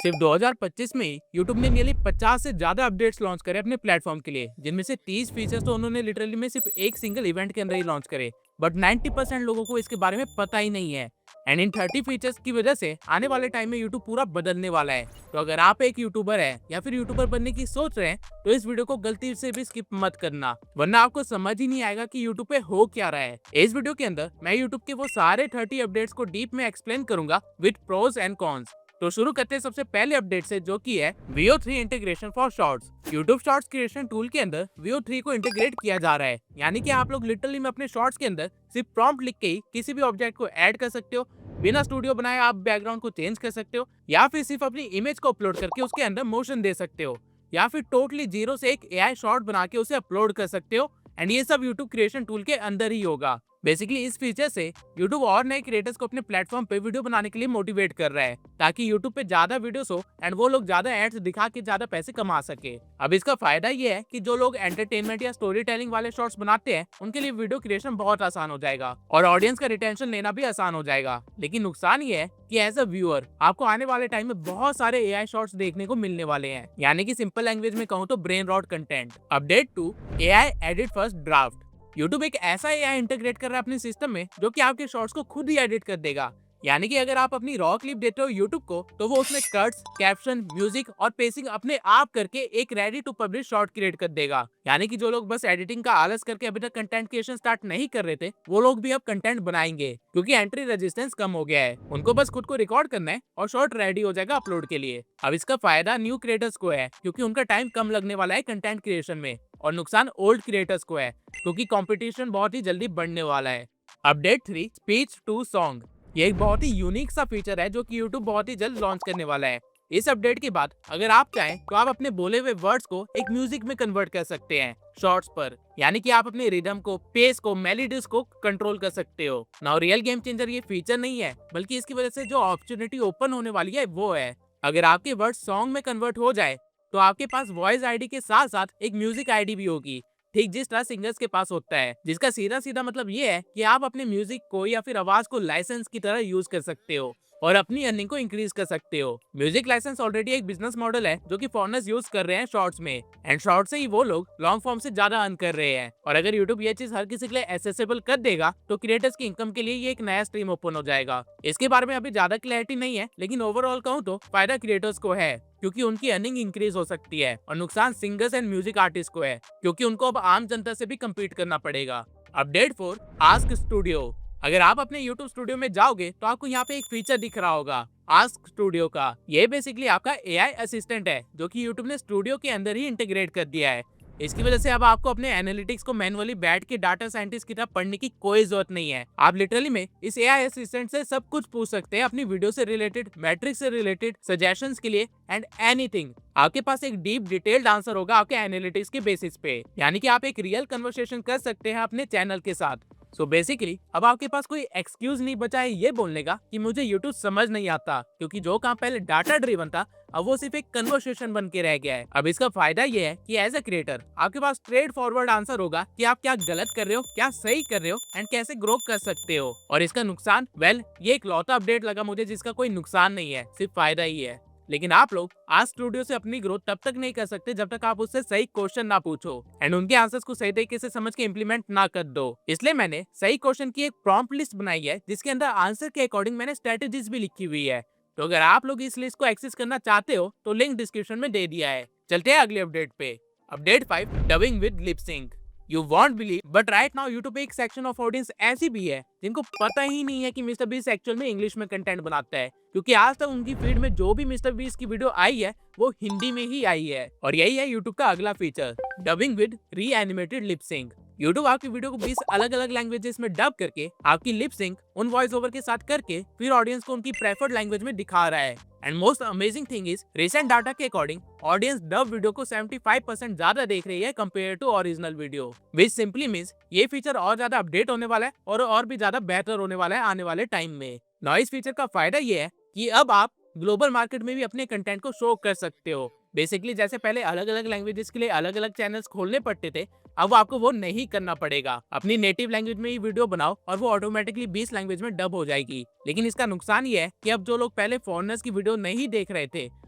सिर्फ 2025 में ही यूट्यूब ने नियरली 50 से ज्यादा अपडेट्स लॉन्च करे अपने प्लेटफॉर्म के लिए, जिनमें से 30 फीचर्स तो उन्होंने लिटरली में सिर्फ एक सिंगल इवेंट के अंदर ही लॉन्च करे। बट 90% लोगों को इसके बारे में पता ही नहीं है। एंड इन 30 फीचर्स की वजह से आने वाले टाइम में यूट्यूब पूरा बदलने वाला है। तो अगर आप एक यूट्यूबर है या फिर यूट्यूबर बनने की सोच रहे हैं तो इस वीडियो को गलती से भी स्किप मत करना, वरना आपको समझ ही नहीं आएगा कि यूट्यूब पे हो क्या रहा है। इस वीडियो के अंदर मैं यूट्यूब के वो सारे 30 अपडेट्स को डीप में एक्सप्लेन करूंगा विद प्रोज एंड कॉन्स। तो शुरू करते हैं सबसे पहले अपडेट से, जो कि है VO3 integration for shorts. YouTube shorts creation tool के अंदर VO3 को इंटीग्रेट किया जा रहा है, यानी कि आप लोग लिटरली में अपने शॉर्ट्स के अंदर सिर्फ प्रॉम्प्ट लिख के ही किसी भी ऑब्जेक्ट को ऐड कर सकते हो। बिना स्टूडियो बनाए आप बैकग्राउंड को चेंज कर सकते हो, या फिर सिर्फ अपनी इमेज को अपलोड करके उसके अंदर मोशन दे सकते हो, या फिर टोटली जीरो से एक AI शॉर्ट बना के उसे अपलोड कर सकते हो। एंड ये सब YouTube क्रिएशन टूल के अंदर ही होगा। बेसिकली इस फीचर से YouTube और नए क्रिएटर्स को अपने प्लेटफॉर्म पे वीडियो बनाने के लिए मोटिवेट कर रहा है, ताकि YouTube पे ज्यादा वीडियोस हो एंड वो लोग ज्यादा एड्स दिखा के ज्यादा पैसे कमा सके। अब इसका फायदा ये है कि जो लोग एंटरटेनमेंट या स्टोरी टेलिंग वाले शॉर्ट्स बनाते हैं उनके लिए वीडियो क्रिएशन बहुत आसान हो जाएगा और ऑडियंस का रिटेंशन लेना भी आसान हो जाएगा। लेकिन नुकसान ये है कि एज अ व्यूअर आपको आने वाले टाइम में बहुत सारे AI शॉर्ट्स देखने को मिलने वाले हैं, यानी कि सिंपल लैंग्वेज में कहूँ तो brain rot content. Update 2, AI edit first draft. YouTube एक ऐसा AI इंटीग्रेट कर रहा है अपने सिस्टम में जो कि आपके शॉर्ट्स को खुद ही एडिट कर देगा। यानी कि अगर आप अपनी रॉ क्लिप देते हो YouTube को, तो वो उसमें कट्स, कैप्शन, म्यूजिक और पेसिंग अपने आप करके एक ready to publish short create कर देगा। यानी कि जो लोग बस एडिटिंग का आलस करके अभी तक कंटेंट क्रिएशन स्टार्ट नहीं कर रहे थे, वो लोग भी अब कंटेंट बनाएंगे, क्योंकि एंट्री रेजिस्टेंस कम हो गया है। उनको बस खुद को रिकॉर्ड करना है और शॉर्ट रेडी हो जाएगा अपलोड के लिए। अब इसका फायदा न्यू क्रिएटर्स को है, क्योंकि उनका टाइम कम लगने वाला है कंटेंट क्रिएशन में, और नुकसान ओल्ड क्रिएटर्स को है, क्योंकि कंपटीशन बहुत ही जल्दी बढ़ने वाला है। Update 3, speech to song. ये एक बहुत ही यूनिक सा फीचर है जो कि YouTube बहुत ही जल्द लॉन्च करने वाला है। इस अपडेट के बाद अगर आप चाहें तो आप अपने बोले हुए वर्ड्स को एक म्यूजिक में कन्वर्ट कर सकते हैं शॉर्ट्स पर, यानी कि आप अपने रिदम को, पेस को, मेलोडीज को कंट्रोल कर सकते हो। नाउ रियल गेम चेंजर ये फीचर नहीं है, बल्कि इसकी वजह से जो अपॉर्चुनिटी ओपन होने वाली है वो है, अगर आपके वर्ड सॉन्ग में कन्वर्ट हो जाए तो आपके पास वॉइस आईडी के साथ साथ एक म्यूजिक आईडी भी होगी, ठीक जिस तरह सिंगर्स के पास होता है, जिसका सीधा सीधा मतलब ये है कि आप अपने म्यूजिक को या फिर आवाज को लाइसेंस की तरह यूज कर सकते हो और अपनी अर्निंग को इंक्रीज कर सकते हो। म्यूजिक लाइसेंस ऑलरेडी एक बिजनेस मॉडल है जो कि फॉरनर्स यूज कर रहे हैं शॉर्ट्स में, एंड शॉर्ट से ही वो लोग लॉन्ग फॉर्म से ज्यादा अर्न कर रहे हैं। और अगर यूट्यूब ये चीज हर किसी के लिए एसेसिबल कर देगा तो क्रिएटर्स की इनकम के लिए ये एक नया स्ट्रीम ओपन हो जाएगा। इसके बारे में अभी ज्यादा क्लैरिटी नहीं है, लेकिन ओवरऑल कहूँ तो फायदा क्रिएटर्स को है, क्योंकि उनकी अर्निंग इंक्रीज हो सकती है, और नुकसान सिंगर्स एंड म्यूजिक आर्टिस्ट को है, क्योंकि उनको अब आम जनता से भी कम्पीट करना पड़ेगा। Update 4, ask studio. अगर आप अपने YouTube स्टूडियो में जाओगे तो आपको यहाँ पे एक फीचर दिख रहा होगा आस्क स्टूडियो का। ये बेसिकली आपका AI असिस्टेंट है जो कि YouTube ने स्टूडियो के अंदर ही इंटीग्रेट कर दिया है। इसकी वजह से अब आपको अपने एनालिटिक्स को मैनुअली बैठ के डाटा साइंटिस्ट की तरह पढ़ने की कोई जरूरत नहीं है। आप लिटरली में इस AI असिस्टेंट से सब कुछ पूछ सकते हैं, अपनी वीडियो से रिलेटेड, मैट्रिक्स से रिलेटेड, सजेशंस के लिए एंड एनीथिंग। आपके पास एक डीप डिटेल्ड आंसर होगा आपके एनालिटिक्स के बेसिस पे, यानी कि आप एक रियल कन्वर्सेशन कर सकते हैं अपने चैनल के साथ। सो बेसिकली अब आपके पास कोई एक्सक्यूज नहीं बचा है ये बोलने का कि मुझे YouTube समझ नहीं आता, क्योंकि जो काम पहले डाटा ड्रिवन था अब वो सिर्फ एक कन्वर्सेशन बन के रह गया है। अब इसका फायदा ये है कि एज अ क्रिएटर आपके पास स्ट्रेट फॉरवर्ड आंसर होगा कि आप क्या गलत कर रहे हो, क्या सही कर रहे हो एंड कैसे ग्रो कर सकते हो। और इसका नुकसान, वेल, ये एक लौता अपडेट लगा मुझे जिसका कोई नुकसान नहीं है, सिर्फ फायदा ही है। लेकिन आप लोग आज स्टूडियो से अपनी ग्रोथ तब तक नहीं कर सकते जब तक आप उससे सही क्वेश्चन ना पूछो एंड उनके आंसर्स को सही तरीके से समझ के इम्प्लीमेंट ना कर दो। इसलिए मैंने सही क्वेश्चन की एक प्रॉम्प्ट लिस्ट बनाई है जिसके अंदर आंसर के अकॉर्डिंग मैंने स्ट्रेटेजीज भी लिखी हुई है। तो अगर आप लोग इस लिस्ट को एक्सेस करना चाहते हो तो लिंक डिस्क्रिप्शन में दे दिया है। चलते हैं अगले अपडेट पे। Update 5, dubbing with lip sync. You won't believe, but right now YouTube पे एक सेक्शन ऑफ ऑडियंस ऐसी भी है जिनको पता ही नहीं है कि मिस्टर बीस्ट एक्चुअल में इंग्लिश में कंटेंट बनाता है, क्योंकि आज तक उनकी फीड में जो भी मिस्टर बीस्ट की वीडियो आई है वो हिंदी में ही आई है। और यही है यूट्यूब का अगला फीचर, डबिंग विद री एनिमेटेड लिप सिंक। यूट्यूब आपकी वीडियो को 20 अलग अलग लैंग्वेजेस में डब करके आपकी लिप सिंक उन वॉइस ओवर के साथ करके फिर ऑडियंस को उनकी प्रेफर्ड लैंग्वेज में दिखा रहा है। And most amazing thing is, recent data के अकॉर्डिंग ऑडियंस डब वीडियो को 75% ज्यादा देख रही है compare to original video, which simply means ये फीचर और ज्यादा अपडेट होने वाला है और भी ज्यादा बेहतर होने वाला है आने वाले टाइम में। नॉइस फीचर का फायदा ये है कि अब आप ग्लोबल मार्केट में भी अपने कंटेंट को शो कर सकते हो। बेसिकली जैसे पहले अलग अलग लैंग्वेजेस के लिए अलग अलग चैनल्स खोलने पड़ते थे, अब आपको वो नहीं करना पड़ेगा। अपनी नेटिव लैंग्वेज में ही वीडियो बनाओ और वो ऑटोमेटिकली 20 लैंग्वेज में डब हो जाएगी। लेकिन इसका नुकसान ये है कि अब जो लोग पहले फॉरेनर्स की वीडियो नहीं देख रहे थे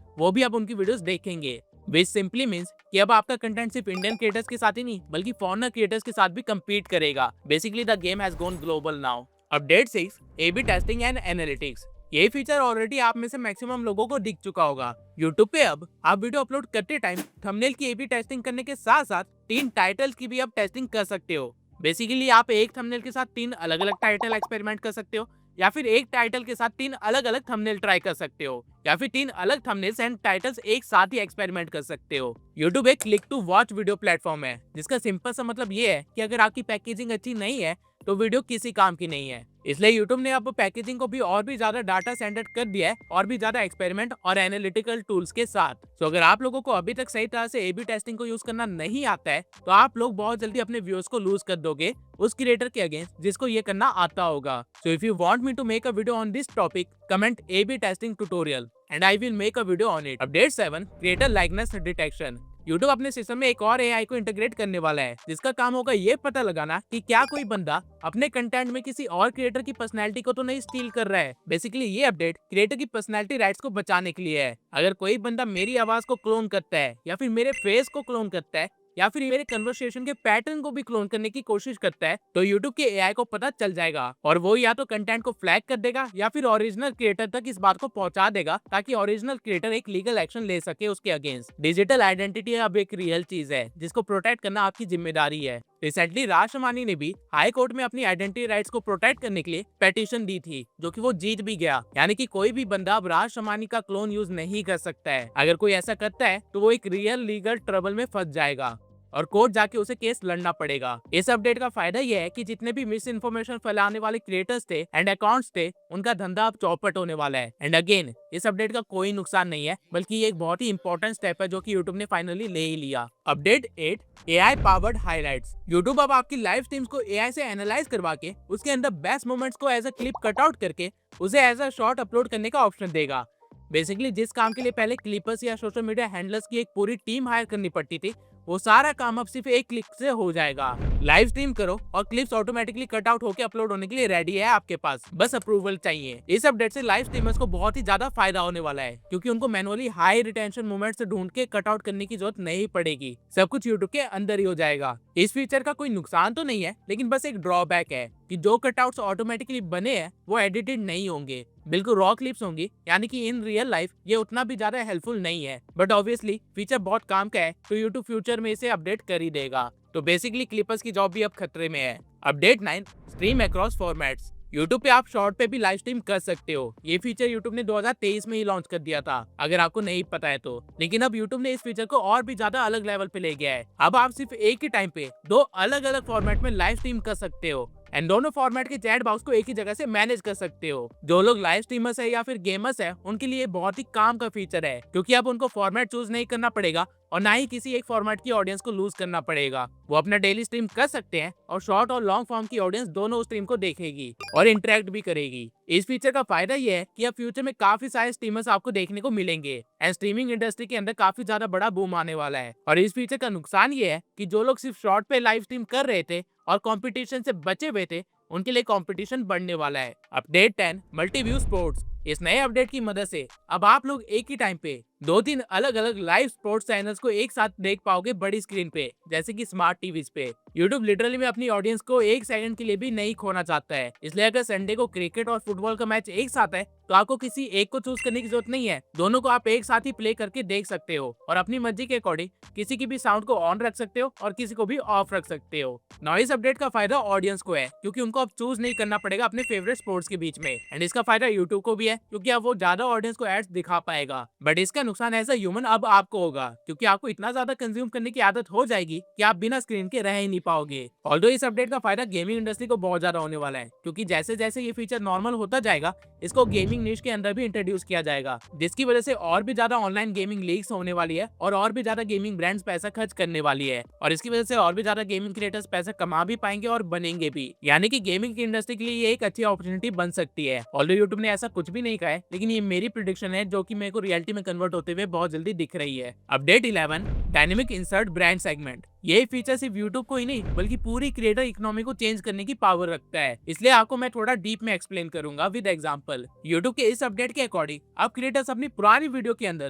वो भी आप उनकी वीडियोस देखेंगे। विच सिंपली मीन्स कि अब आपका कंटेंट सिर्फ इंडियन क्रिएटर्स के साथ ही नहीं बल्कि फॉरेनर क्रिएटर्स के साथ भी compete करेगा। Basically the game has gone global now. Update 6, A/B testing and analytics. ये फीचर ऑलरेडी आप में से मैक्सिमम लोगों को दिख चुका होगा। यूट्यूब पे अब आप वीडियो अपलोड करते टाइम थंबनेल की A/B टेस्टिंग करने के साथ साथ 3 टाइटल्स की भी आप टेस्टिंग कर सकते हो। बेसिकली आप एक थंबनेल के साथ 3 अलग अलग टाइटल एक्सपेरिमेंट कर सकते हो, या फिर एक टाइटल के साथ 3 अलग अलग थंबनेल ट्राई कर सकते हो, या फिर 3 अलग थंबनेल्स एंड टाइटल्स एक साथ ही एक्सपेरिमेंट कर सकते हो। यूट्यूब एक click to watch video platform है, जिसका सिंपल सा मतलब ये है कि अगर आपकी पैकेजिंग अच्छी नहीं है तो वीडियो किसी काम की नहीं है। इसलिए यूट्यूब ने अब पैकेजिंग को भी और भी ज्यादा डाटा सेंटर्ड कर दिया है, और भी ज्यादा एक्सपेरिमेंट और एनालिटिकल टूल्स के साथ। तो अगर आप लोगों को अभी तक सही तरह से A/B टेस्टिंग को यूज करना नहीं आता है तो आप लोग बहुत जल्दी अपने व्यूअर्स को लूज कर दोगे उस क्रिएटर के अगेंस्ट जिसको ये करना आता होगा। So if you want me to make a video on this topic, comment A/B testing tutorial and I will make a video on it. Update 7, creator likeness detection. YouTube अपने system में एक और AI को integrate करने वाला है, जिसका काम होगा ये पता लगाना कि क्या कोई बंदा अपने कंटेंट में किसी और क्रिएटर की पर्सनैलिटी को तो नहीं स्टील कर रहा है। बेसिकली ये अपडेट क्रिएटर की पर्सनैलिटी राइट्स को बचाने के लिए है। अगर कोई बंदा मेरी आवाज को क्लोन करता है, या फिर मेरे फेस को क्लोन करता है, या फिर मेरे कन्वर्सेशन के पैटर्न को भी क्लोन करने की कोशिश करता है, तो यूट्यूब के AI को पता चल जाएगा और वो या तो कंटेंट को फ्लैग कर देगा या फिर ओरिजिनल क्रिएटर तक इस बात को पहुंचा देगा, ताकि ओरिजिनल क्रिएटर एक लीगल एक्शन ले सके उसके अगेंस्ट। डिजिटल आइडेंटिटी अब एक रियल चीज है जिसको प्रोटेक्ट करना आपकी जिम्मेदारी है। रिसेंटली राज शमानी ने भी हाई कोर्ट में अपनी आइडेंटिटी राइट्स को प्रोटेक्ट करने के लिए पेटिशन दी थी, जो कि वो जीत भी गया। यानी कि कोई भी बंदा अब राज शमानी का क्लोन यूज नहीं कर सकता है। अगर कोई ऐसा करता है तो वो एक रियल लीगल ट्रबल में फंस जाएगा और कोर्ट जाके उसे केस लड़ना पड़ेगा। इस अपडेट का फायदा यह है कि जितने भी मिस इन्फॉर्मेशन फैलाने वाले क्रिएटर्स थे एंड अकाउंट्स थे, उनका धंधा अब चौपट होने वाला है। एंड अगेन, इस अपडेट का कोई नुकसान नहीं है, बल्कि ये एक बहुत ही इंपॉर्टेंट स्टेप है जो कि यूट्यूब ने फाइनली ले ही लिया। Update 8, AI powered highlights. YouTube अब आपकी लाइव स्ट्रीम्स को AI से एनालाइज करवा के उसके अंदर बेस्ट मोमेंट्स को as a clip cut out करके उसे एज अ शॉर्ट अपलोड करने का ऑप्शन देगा। बेसिकली जिस काम के लिए पहले क्लिपर्स या सोशल मीडिया हैंडलर्स की एक पूरी टीम हायर करनी पड़ती थी, वो सारा काम अब सिर्फ एक क्लिक से हो जाएगा। लाइव स्ट्रीम करो और क्लिप्स ऑटोमेटिकली कट आउट होकर अपलोड होने के लिए रेडी है आपके पास, बस अप्रूवल चाहिए। इस अपडेट से लाइव स्ट्रीमर्स को बहुत ही ज्यादा फायदा होने वाला है, क्योंकि उनको मैनुअली हाई रिटेंशन मोमेंट से ढूंढ के कट आउट करने की जरूरत नहीं पड़ेगी। सब कुछ यूट्यूब के अंदर ही हो जाएगा। इस फीचर का कोई नुकसान तो नहीं है, लेकिन बस एक ड्रॉबैक है कि जो कटआउट्स ऑटोमेटिकली बने हैं वो एडिटेड नहीं होंगे, बिल्कुल रॉ क्लिप्स होंगी। यानी कि इन रियल लाइफ ये उतना भी ज्यादा हेल्पफुल नहीं है, बट ऑब्वियसली फीचर बहुत काम का है, तो यूट्यूब फ्यूचर में इसे अपडेट कर ही देगा। तो बेसिकली क्लिपर्स की जॉब भी अब खतरे में है। Update 9, stream across formats. YouTube पे आप शॉर्ट पे भी लाइव स्ट्रीम कर सकते हो। ये फीचर यूट्यूब ने 2023 में ही लॉन्च कर दिया था, अगर आपको नहीं पता है तो। लेकिन अब यूट्यूब ने इस फीचर को और भी ज्यादा अलग लेवल पे ले गया है। अब आप सिर्फ एक ही टाइम पे 2 अलग अलग फॉर्मेट में लाइव स्ट्रीम कर सकते हो एंड दोनों फॉर्मेट के चैट बॉक्स को एक ही जगह से मैनेज कर सकते हो। जो लोग लाइव स्ट्रीमर्स है या फिर गेमर्स है, उनके लिए बहुत ही काम का फीचर है, क्योंकि अब उनको फॉर्मेट चूज नहीं करना पड़ेगा और ना ही किसी एक फॉर्मेट की ऑडियंस को लूज करना पड़ेगा। वो अपना डेली स्ट्रीम कर सकते हैं और शॉर्ट और लॉन्ग फॉर्म की ऑडियंस दोनों स्ट्रीम को देखेगी और इंटरेक्ट भी करेगी। इस फीचर का फायदा ये है कि अब फ्यूचर में काफी सारे स्ट्रीमर्स आपको देखने को मिलेंगे एंड स्ट्रीमिंग इंडस्ट्री के अंदर काफी ज्यादा बड़ा बूम आने वाला है। और इस फीचर का नुकसान ये है कि जो लोग सिर्फ शॉर्ट पे लाइव स्ट्रीम कर रहे थे और कंपटीशन से बचे हुए थे, उनके लिए कंपटीशन बढ़ने वाला है। Update 10, multiview sports. इस नए अपडेट की मदद से अब आप लोग एक ही टाइम पे 2-3 अलग अलग लाइव स्पोर्ट्स चैनल्स को एक साथ देख पाओगे बड़ी स्क्रीन पे, जैसे कि स्मार्ट टीवीज पे। यूट्यूब लिटरली में अपनी ऑडियंस को एक सेकंड के लिए भी नहीं खोना चाहता है, इसलिए अगर संडे को क्रिकेट और फुटबॉल का मैच एक साथ है तो आपको किसी एक को चूज करने की जरूरत नहीं है। दोनों को आप एक साथ ही प्ले करके देख सकते हो और अपनी मर्जी के अकॉर्डिंग किसी की भी साउंड को ऑन रख सकते हो और किसी को भी ऑफ रख सकते हो। नॉइस अपडेट का फायदा ऑडियंस को है, क्योंकि उनको अब चूज नहीं करना पड़ेगा अपने फेवरेट स्पोर्ट्स के बीच में। एंड इसका फायदा यूट्यूब को भी है, क्योंकि अब वो ज्यादा ऑडियंस को एड्स दिखा पाएगा। बट इसका नुकसान एज अ ह्यूमन अब आपको होगा, क्योंकि आपको इतना ज्यादा कंज्यूम करने की आदत हो जाएगी कि आप बिना स्क्रीन के रह ही नहीं पाओगे। ऑल्दो इस अपडेट का फायदा गेमिंग इंडस्ट्री को बहुत ज्यादा होने वाला है, क्योंकि जैसे जैसे ये फीचर नॉर्मल होता जाएगा, इसको गेमिंग निश के अंदर भी इंट्रोड्यूस किया जाएगा, जिसकी वजह से और भी ज्यादा ऑनलाइन गेमिंग लीग्स होने वाली है और भी ज्यादा गेमिंग ब्रांड्स पैसा खर्च करने वाली है, और इसकी वजह से और भी ज्यादा गेमिंग क्रिएटर्स पैसा कमा भी पाएंगे और बनेंगे भी। यानी कि गेमिंग की इंडस्ट्री के लिए ये एक अच्छी अपॉर्चुनिटी बन सकती है। ऑल्दो यूट्यूब ने ऐसा कुछ भी नहीं कहा है, लेकिन ये मेरी प्रेडिक्शन है जो कि मेरे को रियलिटी में कन्वर्ट होते हुए बहुत जल्दी दिख रही है। Update 11, dynamic insert brand segment. ये फीचर सिर्फ यूट्यूब को ही नहीं बल्कि पूरी क्रिएटर इकोनॉमी को चेंज करने की पावर रखता है, इसलिए आपको मैं थोड़ा डीप में एक्सप्लेन करूंगा विद एग्जांपल। यूट्यूब के इस अपडेट के अकॉर्डिंग अब क्रिएटर्स अपनी पुरानी वीडियो के अंदर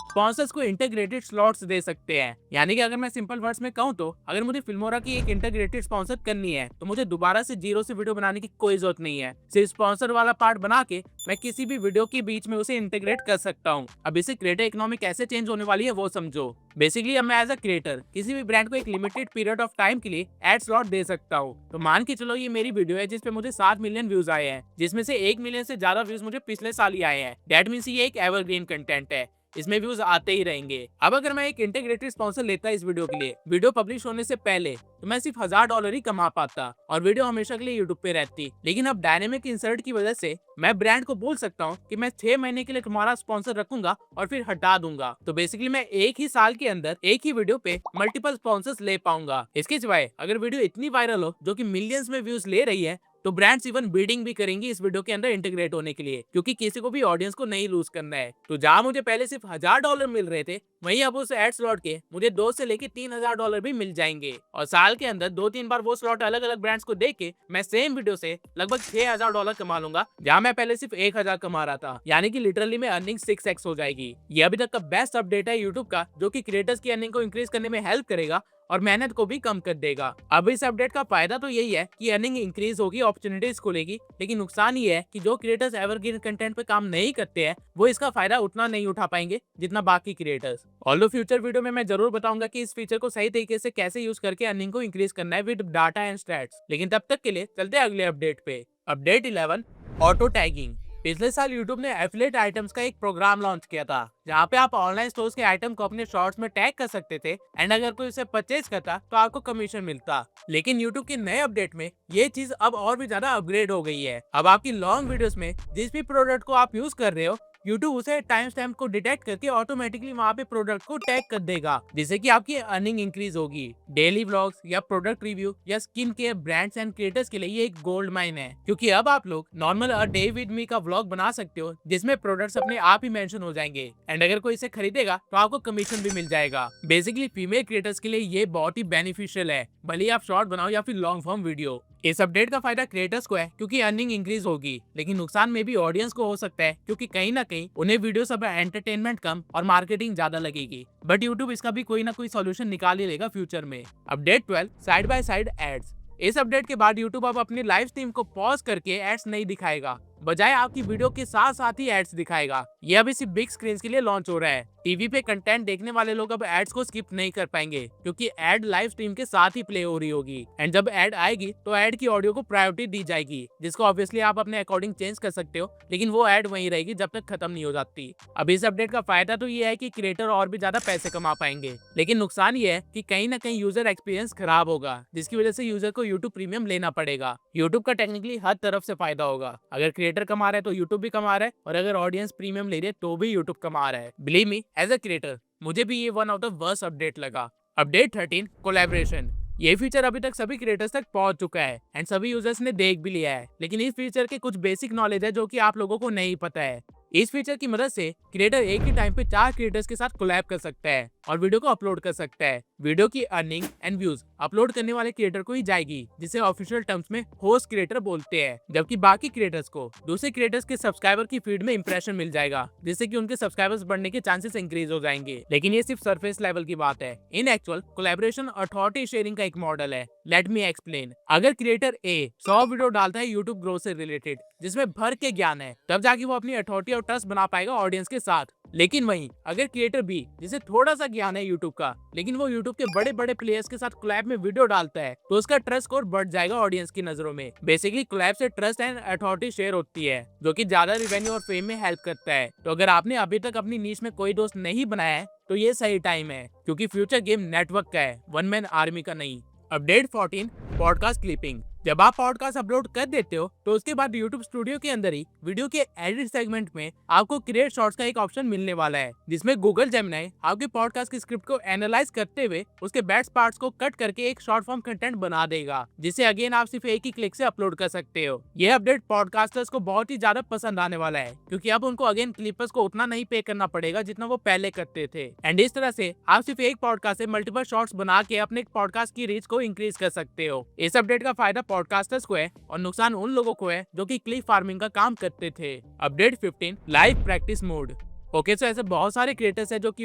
स्पॉन्सर्स को इंटीग्रेटेड स्लॉट्स दे सकते हैं। यानी कि अगर मैं सिंपल वर्ड्स में कहूँ तो अगर मुझे फिल्मोरा की एक इंटीग्रेटेड स्पॉन्सर करनी है तो मुझे दोबारा से जीरो से वीडियो बनाने की कोई जरूरत नहीं है। सिर्फ स्पॉन्सर वाला पार्ट बना के मैं किसी भी वीडियो के बीच में उसे इंटीग्रेट कर सकता हूँ। अब इससे क्रिएटर इकोनॉमी कैसे चेंज होने वाली है वो समझो। बेसिकली अब मैं एज अ क्रिएटर किसी भी ब्रांड को एक लिमिटेड पीरियड ऑफ टाइम के लिए एड स्लॉट दे सकता हूँ। तो मान के चलो ये मेरी वीडियो है जिसपे मुझे 7 मिलियन व्यूज आए हैं, जिसमें से 1 मिलियन से ज्यादा व्यूज मुझे पिछले साल ही आए हैं। दैट मींस ये एक एवरग्रीन कंटेंट है, इसमें व्यूज आते ही रहेंगे। अब अगर मैं एक इंटीग्रेटेड स्पॉन्सर लेता इस वीडियो के लिए वीडियो पब्लिश होने से पहले तो मैं सिर्फ $1000 ही कमा पाता और वीडियो हमेशा के लिए यूट्यूब पे रहती। लेकिन अब डायनेमिक इंसर्ट की वजह से मैं ब्रांड को बोल सकता हूँ कि मैं 6 महीने के लिए तुम्हारा स्पॉन्सर रखूंगा और फिर हटा दूंगा। तो बेसिकली मैं एक ही साल के अंदर एक ही वीडियो पे मल्टीपल स्पॉन्सर्स ले पाऊंगा। इसके सिवाय अगर वीडियो इतनी वायरल हो जो कि मिलियंस में व्यूज ले रही है तो ब्रांड्स इवन बिडिंग भी करेंगी इस वीडियो के अंदर इंटीग्रेट होने के लिए, क्योंकि किसी को भी ऑडियंस को नहीं लूज करना है। तो जहां मुझे पहले सिर्फ $1000 मिल रहे थे वहीं अब उस एड स्लॉट के मुझे 2 से लेके $3000 भी मिल जाएंगे और साल के अंदर 2-3 बार वो स्लॉट अलग अलग ब्रांड्स को दे के मैं सेम वीडियो से लगभग $6000 कमा लूंगा, जहां मैं पहले सिर्फ 1000 कमा रहा था। यानी कि लिटरली में अर्निंग 6x हो जाएगी। ये अभी तक का बेस्ट अपडेट है यूट्यूब का, जो कि क्रिएटर्स की अर्निंग को इंक्रीज करने में हेल्प करेगा और मेहनत को भी कम कर देगा। अब इस अपडेट का फायदा तो यही है कि अर्निंग इंक्रीज होगी, अपॉर्चुनिटीज खुलेगी, लेकिन नुकसान ये है कि जो क्रिएटर्स एवरग्रीन कंटेंट पे काम नहीं करते हैं वो इसका फायदा उतना नहीं उठा पाएंगे जितना बाकी क्रिएटर्स। ऑल्दो फ्यूचर वीडियो में मैं जरूर बताऊंगा कि इस फीचर को सही तरीके से कैसे यूज करके अर्निंग को इंक्रीज करना है विद डाटा एंड स्टैट्स। लेकिन तब तक के लिए चलते हैं अगले अपडेट पे। Update 11, auto tagging. पिछले साल YouTube ने एफिलिएट आइटम्स का एक प्रोग्राम लॉन्च किया था, जहाँ पे आप ऑनलाइन स्टोर्स के आइटम को अपने शॉर्ट्स में टैग कर सकते थे एंड अगर कोई उसे परचेज करता तो आपको कमीशन मिलता। लेकिन YouTube के नए अपडेट में ये चीज अब और भी ज्यादा अपग्रेड हो गई है। अब आपकी लॉन्ग वीडियोस में जिस भी प्रोडक्ट को आप यूज कर रहे हो YouTube उसे टाइम स्टैम्प को डिटेक्ट करके ऑटोमेटिकली वहाँ पे प्रोडक्ट को टैग कर देगा, जिससे कि आपकी अर्निंग इंक्रीज होगी। डेली व्लॉग्स या प्रोडक्ट रिव्यू या skin care brands and creators के लिए ये एक गोल्ड माइन है, क्योंकि अब आप लोग normal a day with me का व्लॉग बना सकते हो जिसमें प्रोडक्ट्स अपने आप ही मेंशन हो जाएंगे एंड अगर कोई इसे खरीदेगा तो आपको कमीशन भी मिल जाएगा। बेसिकली फीमेल क्रिएटर्स के लिए ये बहुत ही बेनिफिशियल है, भले आप शॉर्ट बनाओ या फिर लॉन्ग फॉर्म वीडियो। इस अपडेट का फायदा क्रिएटर्स को है क्योंकि अर्निंग इंक्रीज होगी, लेकिन नुकसान में भी ऑडियंस को हो सकता है क्योंकि कहीं ना कहीं उन्हें वीडियो सब एंटरटेनमेंट कम और मार्केटिंग ज्यादा लगेगी। बट यूट्यूब इसका भी कोई ना कोई सॉल्यूशन निकाल ही लेगा फ्यूचर में। Update 12, side by side ads. इस अपडेट के बाद यूट्यूब अब अपनी लाइव स्ट्रीम को पॉज करके एड्स नहीं दिखाएगा, बजाय आपकी वीडियो के साथ साथ ही एड्स दिखाएगा। ये अभी सिर्फ बिग स्क्रीन के लिए लॉन्च हो रहा है। टीवी पे कंटेंट देखने वाले लोग अब एड्स को स्किप नहीं कर पाएंगे क्योंकि एड लाइव स्ट्रीम के साथ ही प्ले हो रही होगी एंड जब एड आएगी तो एड की ऑडियो को प्रायोरिटी दी जाएगी, जिसको ऑब्वियसली आप अपने अकॉर्डिंग चेंज कर सकते हो, लेकिन वो एड वहीं रहेगी जब तक खत्म नहीं हो जाती। अब इस अपडेट का फायदा तो ये है कि क्रिएटर और भी ज्यादा पैसे कमा पाएंगे, लेकिन नुकसान ये है कि कहीं ना कहीं यूजर एक्सपीरियंस खराब होगा, जिसकी वजह से यूजर को यूट्यूब प्रीमियम लेना पड़ेगा। यूट्यूब का टेक्निकली हर तरफ से फायदा होगा, अगर क्रिएटर कमा रहा है तो यूट्यूब भी कमा रहा है और अगर ऑडियंस प्रीमियम ले रही है तो भी यूट्यूब कमा रहा है। Believe me, as a creator मुझे भी ये one of the worst update लगा। Update 13, collaboration. ये फीचर अभी तक सभी क्रिएटर्स तक पहुंच चुका है एंड सभी यूजर्स ने देख भी लिया है, लेकिन इस फीचर के कुछ बेसिक नॉलेज है जो कि आप लोगों को नहीं पता है। इस फीचर की मदद से क्रिएटर एक ही टाइम पे 4 क्रिएटर्स के साथ कोलैब कर सकता है और वीडियो को अपलोड कर सकता है। वीडियो की अर्निंग एंड व्यूज अपलोड करने वाले क्रिएटर को ही जाएगी, जिसे ऑफिशियल टर्म्स में होस्ट क्रिएटर बोलते हैं, जबकि बाकी क्रिएटर्स को दूसरे क्रिएटर्स के सब्सक्राइबर की फीड में इंप्रेशन मिल जाएगा, जिससे कि उनके सब्सक्राइबर्स बढ़ने के चांसेस इंक्रीज हो जाएंगे। लेकिन ये सिर्फ सरफेस लेवल की बात है। इन एक्चुअल कोलैबोरेशन अथॉरिटी शेयरिंग का एक मॉडल है। Let me explain. अगर क्रिएटर ए 100 वीडियो डालता है यूट्यूब ग्रोथ से रिलेटेड जिसमें भर के ज्ञान है, तब जाके वो अपनी अथॉरिटी और ट्रस्ट बना पाएगा ऑडियंस के साथ। लेकिन वहीं अगर क्रिएटर बी जिसे थोड़ा सा ज्ञान है यूट्यूब का, लेकिन वो यूट्यूब के बड़े बड़े प्लेयर्स के साथ कोलैब में वीडियो डालता है, तो उसका ट्रस्ट स्कोर बढ़ जाएगा ऑडियंस की नजरों में। बेसिकली कोलैब से ट्रस्ट एंड अथॉरिटी शेयर होती है, जो कि ज्यादा रिवेन्यू और फेम में हेल्प करता है। तो अगर आपने अभी तक अपनी नीश में कोई दोस्त नहीं बनाया है तो ये सही टाइम है, क्योंकि फ्यूचर गेम नेटवर्क का है, वन मैन आर्मी का नहीं। Update 14, podcast clipping. जब आप पॉडकास्ट अपलोड कर देते हो तो उसके बाद YouTube स्टूडियो के अंदर ही वीडियो के एडिट सेगमेंट में आपको क्रिएट शॉर्ट्स का एक ऑप्शन मिलने वाला है, जिसमें गूगल जेमिनी आपके पॉडकास्ट की स्क्रिप्ट को एनालाइज करते हुए उसके बेस्ट पार्ट्स को कट करके एक शॉर्ट फॉर्म कंटेंट बना देगा, जिसे अगेन आप सिर्फ एक ही क्लिक से अपलोड कर सकते हो। यह अपडेट पॉडकास्टर्स को बहुत ही ज्यादा पसंद आने वाला है, क्योंकि अब उनको अगेन क्लिपर्स को उतना नहीं पे करना पड़ेगा जितना वो पहले करते थे। एंड इस तरह से आप सिर्फ एक पॉडकास्ट से मल्टीपल शॉर्ट्स बना के अपने पॉडकास्ट की रीच को इंक्रीज कर सकते हो। इस अपडेट का फायदा पॉडकास्टर्स को है और नुकसान उन लोगों को है जो कि क्लिप फार्मिंग का काम करते थे। Update 15 live practice mode. Okay, so ऐसे बहुत सारे क्रिएटर्स हैं जो कि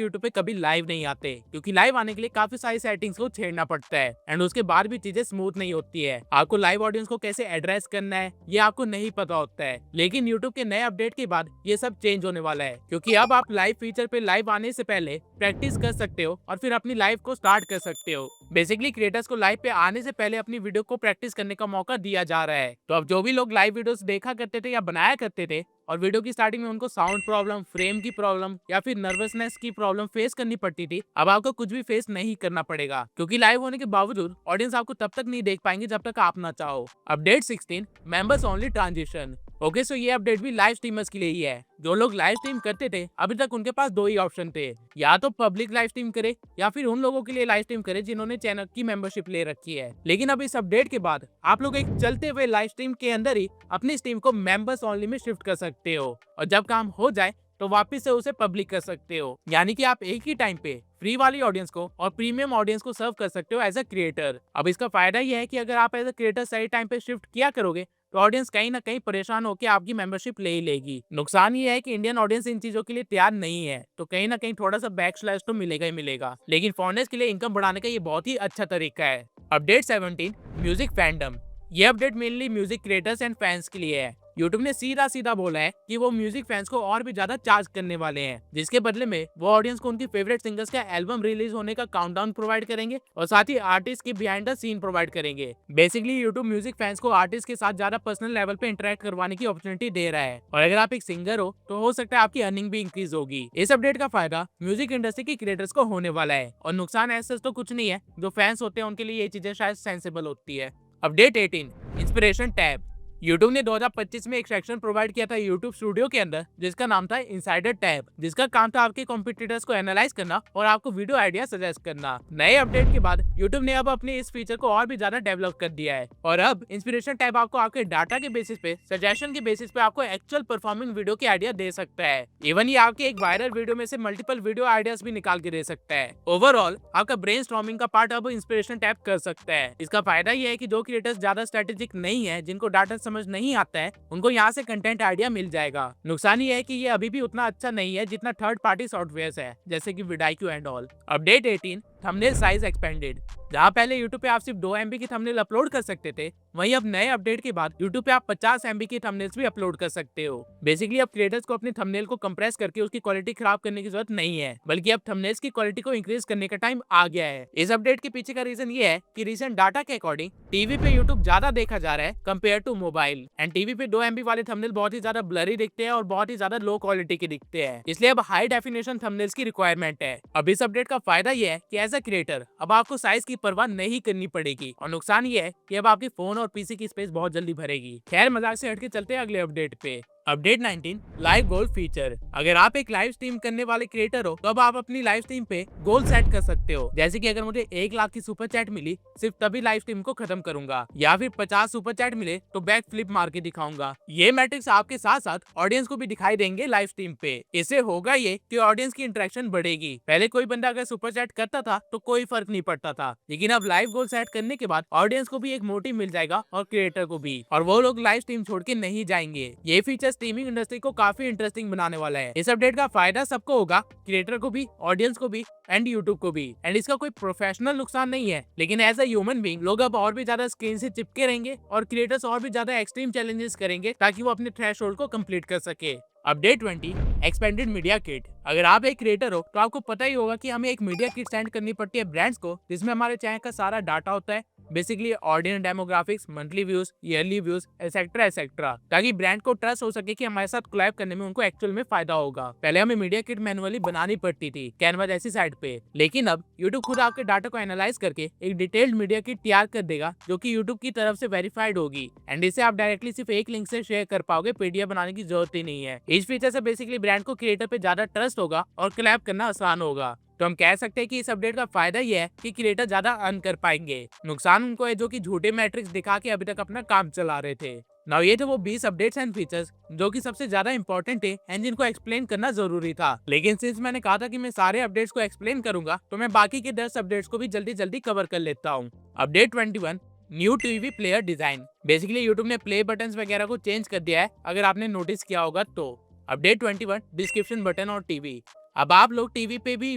यूट्यूब पे कभी लाइव नहीं आते, क्योंकि लाइव आने के लिए काफी सारी सेटिंग्स को छेड़ना पड़ता है एंड उसके बाद भी चीजें स्मूथ नहीं होती है। आपको लाइव ऑडियंस को कैसे एड्रेस करना है ये आपको नहीं पता होता है। लेकिन यूट्यूब के नए अपडेट के बाद ये सब चेंज होने वाला है, क्योंकि अब आप लाइव फीचर पे लाइव आने से पहले प्रैक्टिस कर सकते हो और फिर अपनी लाइव को स्टार्ट कर सकते हो। बेसिकली क्रिएटर्स को लाइव पे आने से पहले अपनी वीडियो को प्रैक्टिस करने का मौका दिया जा रहा है। तो अब जो भी लोग लाइव वीडियोस देखा करते थे या बनाया करते थे और वीडियो की स्टार्टिंग में उनको साउंड प्रॉब्लम, फ्रेम की प्रॉब्लम या फिर नर्वसनेस की प्रॉब्लम फेस करनी पड़ती थी, अब आपको कुछ भी फेस नहीं करना पड़ेगा, क्योंकि लाइव होने के बावजूद ऑडियंस आपको तब तक नहीं देख पाएंगे जब तक आप ना चाहो। Update 16 members only transition. Okay, so ये अपडेट भी लाइव स्ट्रीमर्स के लिए ही है। जो लोग लाइव स्ट्रीम करते थे अभी तक उनके पास दो ही ऑप्शन थे, या तो पब्लिक लाइव स्ट्रीम करे या फिर उन लोगों के लिए लाइव स्ट्रीम करे जिन्होंने चैनल की मेंबरशिप ले रखी है। लेकिन अब इस अपडेट के बाद आप लोग एक चलते हुए लाइव स्ट्रीम के अंदर ही अपनी स्ट्रीम को मेंबर्स ओनली में शिफ्ट कर सकते हो और जब काम हो जाए तो वापस से उसे पब्लिक कर सकते हो। यानी कि आप एक ही टाइम पे फ्री वाली ऑडियंस को और प्रीमियम ऑडियंस को सर्व कर सकते हो एज अ क्रिएटर। अब इसका फायदा यह है कि अगर आप एज अ क्रिएटर सही टाइम पे शिफ्ट किया करोगे तो ऑडियंस कहीं ना कहीं परेशान होकर आपकी मेंबरशिप ले ही लेगी। नुकसान ये है कि इंडियन ऑडियंस इन चीजों के लिए तैयार नहीं है, तो कहीं ना कहीं थोड़ा सा बैकस्लैश तो मिलेगा ही मिलेगा। लेकिन फॉरनर्स के लिए इनकम बढ़ाने का ये बहुत ही अच्छा तरीका है। Update 17 music fandom. ये update mainly music creators and fans के लिए है। यूट्यूब ने सीधा सीधा बोला है कि वो म्यूजिक फैंस को और भी ज्यादा चार्ज करने वाले हैं, जिसके बदले में वो ऑडियंस को उनकी फेवरेट सिंगर्स का एल्बम रिलीज होने का काउंटडाउन प्रोवाइड करेंगे और साथ ही आर्टिस्ट की बिहाइंड द सीन प्रोवाइड करेंगे। बेसिकली यूट्यूब म्यूजिक फैंस को आर्टिस्ट के साथ ज्यादा पर्सनल लेवल पे इंटरेक्ट करवाने की अपॉर्चुनिटी दे रहा है, और अगर आप एक सिंगर हो तो हो सकता है आपकी अर्निंग भी इंक्रीज होगी। इस अपडेट का फायदा म्यूजिक इंडस्ट्री के क्रिएटर्स को होने वाला है और नुकसान ऐसा तो कुछ नहीं है। जो फैंस होते हैं उनके लिए ये चीजें शायद सेंसिबल होती है। Update 18 inspiration tab. YouTube ने 2025 में एक सेक्शन प्रोवाइड किया था YouTube स्टूडियो के अंदर, जिसका नाम था इनसाइडर टैब, जिसका काम था आपके कॉम्पिटिटर्स को एनालाइज करना और आपको वीडियो आइडिया सजेस्ट करना। नए अपडेट के बाद YouTube ने अब अपने इस फीचर को और भी ज्यादा डेवलप कर दिया है और अब इंस्पिरेशन टैब आपको आपके डाटा के बेसिस पे, सजेशन के बेसिस पे आपको एक्चुअल परफॉर्मिंग वीडियो के आइडिया दे सकता है। इवन ये आपके एक वायरल वीडियो में से मल्टीपल वीडियो आइडियाज भी निकाल के दे सकता है। ओवरऑल आपका ब्रेनस्टॉर्मिंग का पार्ट अब इंस्पिरेशन टैब कर सकता है। इसका फायदा ये है कि जो क्रिएटर्स ज्यादा स्ट्रेटेजिक नहीं है, जिनको डाटा समझ नहीं आता है, उनको यहाँ से कंटेंट आइडिया मिल जाएगा। नुकसान ये है कि ये अभी भी उतना अच्छा नहीं है जितना थर्ड पार्टी सॉफ्टवेयर है, जैसे कि vidIQ and all. Update 18 thumbnail size expanded. जहाँ पहले YouTube पे आप सिर्फ 2 MB की थंबनेल अपलोड कर सकते थे, वहीं अब नए अपडेट के बाद YouTube पे आप 50 MB की थंबनेल्स भी अपलोड कर सकते हो। बेसिकली अब क्रिएटर्स को अपनी थंबनेल को कंप्रेस करके उसकी क्वालिटी खराब करने की जरूरत नहीं है, बल्कि अब थंबनेल्स की क्वालिटी को इंक्रीज करने का टाइम आ गया है। इस अपडेट के पीछे का रीजन ये है कि रिसेंट डाटा के अकॉर्डिंग टीवी पे YouTube ज्यादा देखा जा रहा है compare to mobile, and TV पे 2 MB वाले थंबनेल बहुत ही ज्यादा ब्लरी दिखते हैं और बहुत ही ज्यादा लो क्वालिटी के दिखते हैं, इसलिए अब हाई डेफिनेशन थंबनेल्स की रिक्वायरमेंट है। अब इस अपडेट का फायदा ये है कि एज अ क्रिएटर अब आपको साइज की परवाह नहीं करनी पड़ेगी, और नुकसान ये है कि अब आपके फोन और पीसी की स्पेस बहुत जल्दी भरेगी। खैर, मजाक से हटके चलते हैं अगले अपडेट पे। अपडेट 19 लाइव गोल फीचर। अगर आप एक लाइव स्ट्रीम करने वाले क्रिएटर हो तो अब आप अपनी लाइव स्ट्रीम पे गोल सेट कर सकते हो, जैसे कि अगर मुझे 1 लाख की सुपर चैट मिली सिर्फ तभी लाइव स्ट्रीम को खत्म करूंगा, या फिर 50 सुपर चैट मिले तो बैक फ्लिप मार के दिखाऊंगा। ये मैट्रिक्स आपके साथ साथ ऑडियंस को भी दिखाई देंगे लाइव स्ट्रीम पे। इससे होगा ये कि ऑडियंस की इंटरेक्शन बढ़ेगी। पहले कोई बंदा अगर सुपर चैट करता था तो कोई फर्क नहीं पड़ता था, लेकिन अब लाइव गोल सेट करने के बाद ऑडियंस को भी एक मोटिव मिल जाएगा और क्रिएटर को भी, और वो लोग लाइव स्ट्रीम छोड़ के नहीं जाएंगे। ये फीचर स्ट्रीमिंग इंडस्ट्री को काफी इंटरेस्टिंग बनाने वाला है। इस अपडेट का फायदा सबको होगा, क्रिएटर को भी, ऑडियंस को भी एंड यूट्यूब को भी, एंड इसका कोई प्रोफेशनल नुकसान नहीं है। लेकिन एज अ ह्यूमन बीइंग लोग अब और भी ज्यादा स्क्रीन से चिपके रहेंगे और क्रिएटर्स और भी ज्यादा एक्सट्रीम चैलेंजेस करेंगे ताकि वो अपने थ्रेशोल्ड को कंप्लीट कर सके। Update 20 expanded media kit. अगर आप एक क्रिएटर हो तो आपको पता ही होगा कि हमें एक मीडिया किट सेंड करनी पड़ती है ब्रांड्स को, जिसमें हमारे चैनल का सारा डाटा होता है basically audience demographics, monthly views, yearly views, etcetera etcetera, ताकि ब्रांड को ट्रस्ट हो सके कि हमारे साथ कोलैब करने में उनको एक्चुअल में फायदा होगा। पहले हमें मीडिया किट मैनुअली बनानी पड़ती थी कैनवा जैसी साइट पे, लेकिन अब यूट्यूब खुद आपके डाटा को एनालाइज करके एक डिटेल्ड मीडिया किट तैयार कर देगा जो कि यूट्यूब की तरफ से वेरीफाइड होगी, एंड इसे आप डायरेक्टली सिर्फ एक लिंक से शेयर कर पाओगे, पीडीएफ बनाने की जरूरत ही नहीं है। इस फीचर से बेसिकली ब्रांड को क्रिएटर पे ज्यादा ट्रस्ट होगा और कोलैब करना आसान होगा। तो हम कह सकते हैं कि इस अपडेट का फायदा ये है कि क्रिएटर ज्यादा अर्न कर पाएंगे। नुकसान उनको है जो कि झूठे मैट्रिक्स दिखा के अभी तक अपना काम चला रहे थे। नाउ ये थे वो 20 अपडेट्स एंड फीचर्स जो कि सबसे ज्यादा इंपॉर्टेंट थे एंड जिनको एक्सप्लेन करना जरूरी था। लेकिन सिंस मैंने कहा था कि मैं सारे अपडेट्स को एक्सप्लेन करूंगा, तो मैं बाकी के 10 अपडेट्स को भी जल्दी जल्दी कवर कर लेता हूँ। Update 21, new TV player design. Basically YouTube ने प्ले बटन्स वगैरह को चेंज कर दिया है, अगर आपने नोटिस किया होगा तो। अपडेट 21, डिस्क्रिप्शन बटन और टीवी। अब आप लोग टीवी पे भी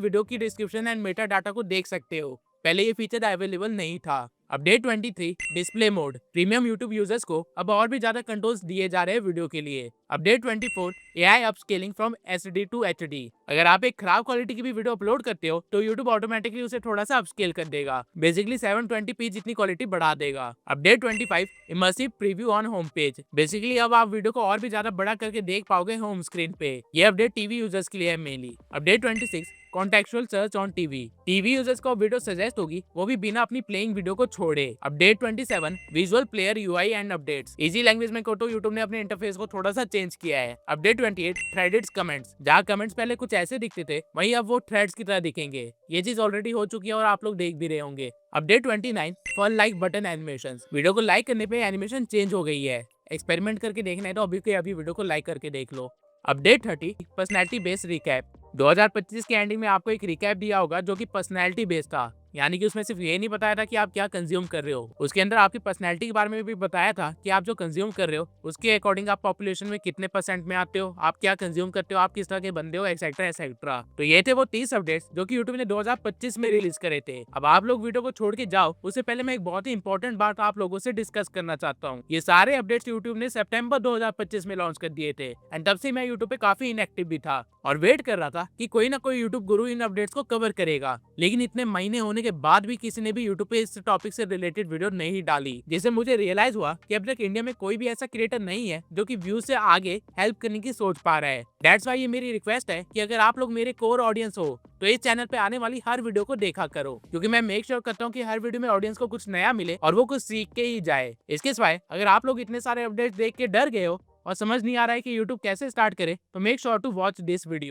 वीडियो की डिस्क्रिप्शन एंड मेटा डाटा को देख सकते हो, पहले ये फीचर अवेलेबल नहीं था। Update 23, display mode. Premium YouTube users को अब और भी ज्यादा कंट्रोल्स दिए जा रहे हैं वीडियो के लिए। Update 24, AI upscaling from HD to HD. अगर आप एक खराब क्वालिटी की भी वीडियो अपलोड करते हो तो यूट्यूब ऑटोमेटिकली उसे थोड़ा सा अपस्केल कर देगा, बेसिकली 720p जितनी क्वालिटी बढ़ा देगा। Update 25, immersive preview on home page. Basically अब आप वीडियो को और भी ज्यादा बड़ा करके देख पाओगे होम स्क्रीन पे। ये अपडेट टीवी यूजर्स के लिए है mainly. Update 26, contextual search on TV. TV users को वीडियो सजेस्ट होगी, वो भी बिना अपनी प्लेइंग वीडियो को छोड़े। Update 27, visual player UI and updates. Easy language में कहो तो यूट्यूब ने अपने इंटरफेस को थोड़ा सा चेंज किया है। Update 28, threaded comments. जहाँ कमेंट्स पहले कुछ ऐसे दिखते थे, वहीं अब वो थ्रेड्स की तरह दिखेंगे। ये चीज ऑलरेडी हो चुकी है और आप लोग देख भी रहे होंगे। Update 29, fun like button animation. Video को लाइक करने पे एनिमेशन चेंज हो गई है। एक्सपेरिमेंट करके देखना है तो अभी के अभी वीडियो को लाइक करके देख लो। Update 30, personality based recap. 2025 के एंडिंग में आपको एक रिकैप दिया होगा जो कि पर्सनैलिटी बेस्ड था, यानी कि उसमें सिर्फ ये नहीं बताया था कि आप क्या कंज्यूम कर रहे हो, उसके अंदर आपकी पर्सनैलिटी के बारे में भी बताया था कि आप जो कंज्यूम कर रहे हो उसके अकॉर्डिंग आप पॉपुलेशन में कितने % में आते हो, आप क्या कंज्यूम करते हो, आप किस तरह के बंदे हो, एक्सेट्रा एक्सेट्रा। तो ये थे वो 30 अपडेट्स जो कि यूट्यूब ने 2025 में रिलीज करे थे। अब आप लोग वीडियो को छोड़ के जाओ, उससे पहले मैं एक बहुत ही इंपॉर्टेंट बात आप लोगों से डिस्कस करना चाहता हूँ। ये सारे अपडेट्स यूट्यूब ने सितंबर 2025 में लॉन्च कर दिए थे एंड तब से मैं यूट्यूब पे काफी इनएक्टिव भी था और वेट कर रहा था कि कोई ना कोई यूट्यूब गुरु इन अपडेट्स को कवर करेगा। लेकिन इतने महीने होने के बाद भी किसी ने भी यूट्यूब पे इस टॉपिक से रिलेटेड वीडियो नहीं डाली, जिससे मुझे रियलाइज हुआ कि अब तक इंडिया में कोई भी ऐसा क्रिएटर नहीं है जो कि व्यूज से आगे हेल्प करने की सोच पा रहा है। दैट्स व्हाई ये मेरी रिक्वेस्ट है कि अगर आप लोग मेरे कोर ऑडियंस हो तो इस चैनल पे आने वाली हर वीडियो को देखा करो, क्योंकि मैं मेक श्योर करता हूँ कि हर वीडियो में ऑडियंस को कुछ नया मिले और वो कुछ सीख के ही जाए। इसके सिवाय अगर आप लोग इतने सारे अपडेट्स देख के डर गए हो और समझ नहीं आ रहा है कि यूट्यूब कैसे स्टार्ट करे, तो make sure to watch this video.